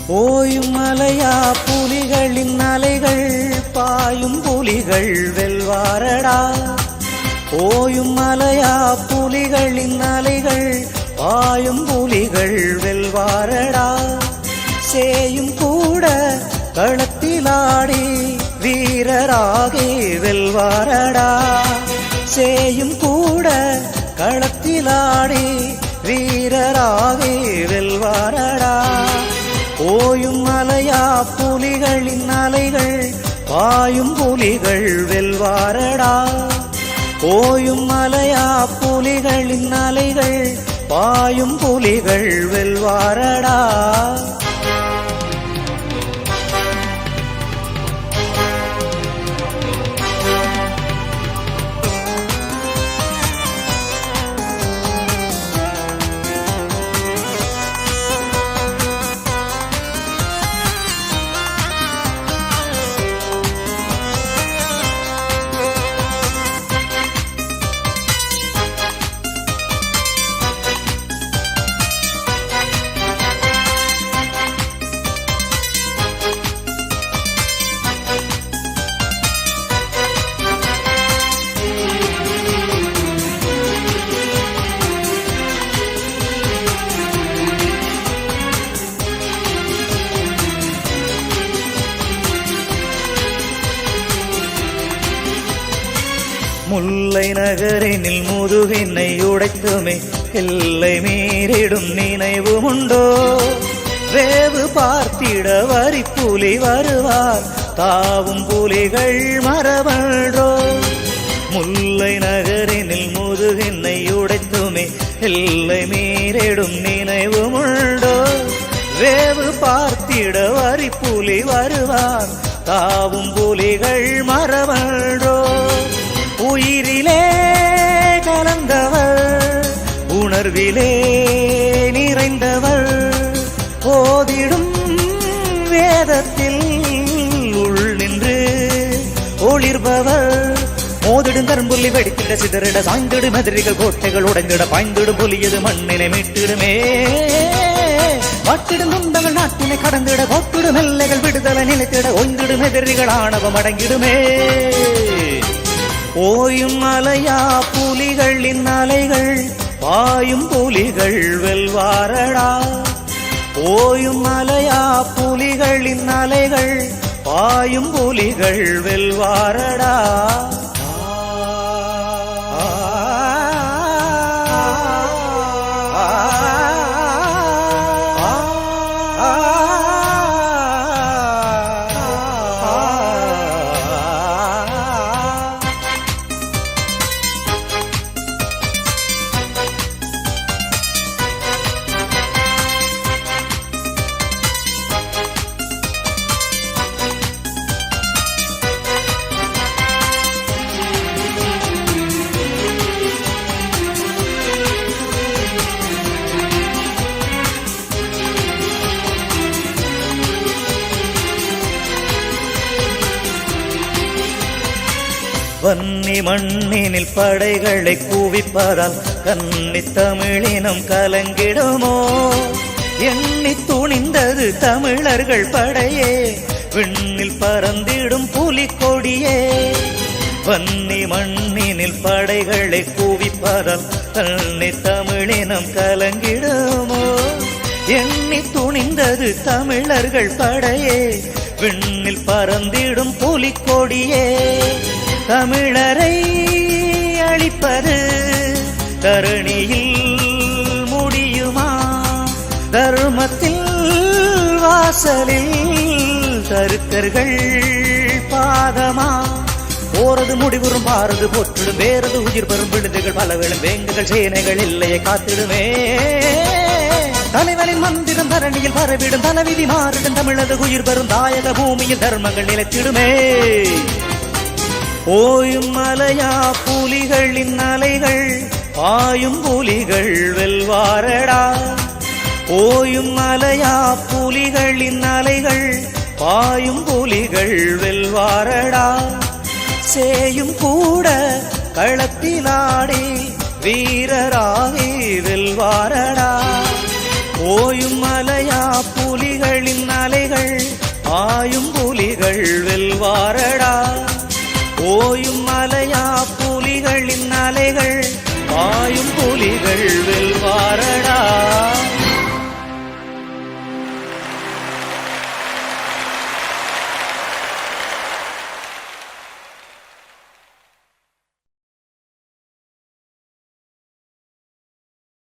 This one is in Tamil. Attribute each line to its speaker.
Speaker 1: ஓயும் மலையா புலிகளின் அலைகள் பாயும் புலிகள் வெல்வாரடா. ஓயும் மலையா புலிகளின் அலைகள் பாயும் புலிகள் வெல்வாரடா. சேயும் கூட களத்திலாடி வீரராகி வெல்வாரடா. சேயும் கூட களத்திலாடி வீரராகி வெல்வாரடா. ஓயும் மலையா புலிகளின் அலைகள் பாயும் புலிகள் வெல்வாரடா. ஓயும் மலையா புலிகளின் அலைகள் பாயும் புலிகள் வெல்வாரடா. முல்லை நகரினில் முதுகினை உடைத்துமே எல்லை மீறிடும் நினைவும் உண்டோ. வேவு பார்த்திட வரி புலி வருவார் தாவும் புலிகள் மரபன்றோ. முல்லை நகரினில் முதுகினை உடைத்துமே எல்லை மீறிடும் நினைவும் உண்டோ. வேவு பார்த்திட வரி புலி வருவார் தாவும் புலிகள் மரபன்றோ. உயிரிலே கலந்தவர் உணர்விலே நிறைந்தவர் ஓதிடும் வேதத்தில் உள் நின்று ஒளிர்பவர். மோதிடும் கரும்புள்ளி வெடித்திட சிதறிட சாய்ந்திடு மதிரிகள் கோட்டைகள் உடைந்திட பாய்ந்திடும் புலியது மண்ணினை மீட்டிடுமே. வாட்டிடும் துன்பங்கள் நாட்டினை கடந்திட கோட்டிடும் எல்லைகள் விடுதலை நிலைத்திட ஓய்ந்திடும் எதிரிகள் ஆணவம் அடங்கிடுமே. ஓயும் மலையா புலிகளின் அலைகள் பாயும் புலிகள் வெல்வாரடா. ஓயும் மலையா புலிகளின் அலைகள் பாயும் புலிகள் வெல்வாரடா. வன்னி மண்ணினில் படைகளை குவிப்பதால் கன்னி தமிழினம் கலங்கிடுமோ. எண்ணி துணிந்தது தமிழர்கள் படையே விண்ணில் பறந்திடும் புலிக்கொடியே. வன்னி மண்ணினில் படைகளை குவிப்பதால் கன்னி தமிழினம் கலங்கிடுமோ. எண்ணி துணிந்தது தமிழர்கள் படையே விண்ணில் பறந்திடும் புலிக்கொடியே. தமிழரை அழிப்பது தரணியில் முடியுமா. தர்மத்தில் வாசலில் தருக்கர்கள் பாதமா. போறது முடிவுறும் பாரது போற்றிடும் வேறது உயிர் பெறும் விழுதுகள் பலவேளும் வேங்குகள் சேனைகள் இல்லையை காத்திடுமே. தலைவனின் மந்திரம் தரணியில் பரவிடும் தலைவிதி மாறிடும் தமிழது உயிர் பெறும் தாயக பூமியில் தர்மங்கள் நிலைத்திடுமே. ஓயும் மலையா புலிகளின் அலைகள் பாயும் புலிகள் வெல்வாரடா. ஓயும் மலையா புலிகளின் அலைகள் பாயும் புலிகள் வெல்வாரடா. சேயும் கூட களத்திலாடி வீரராகி வெல்வாரடா. ஓயும் மலையா புலிகளின் அலைகள் ஆயும் புலிகள் வெல்வாரடா ஓயும் மலையா புலிகளின் அலைகள் ஆயும் புலிகள் வெல்வாரடா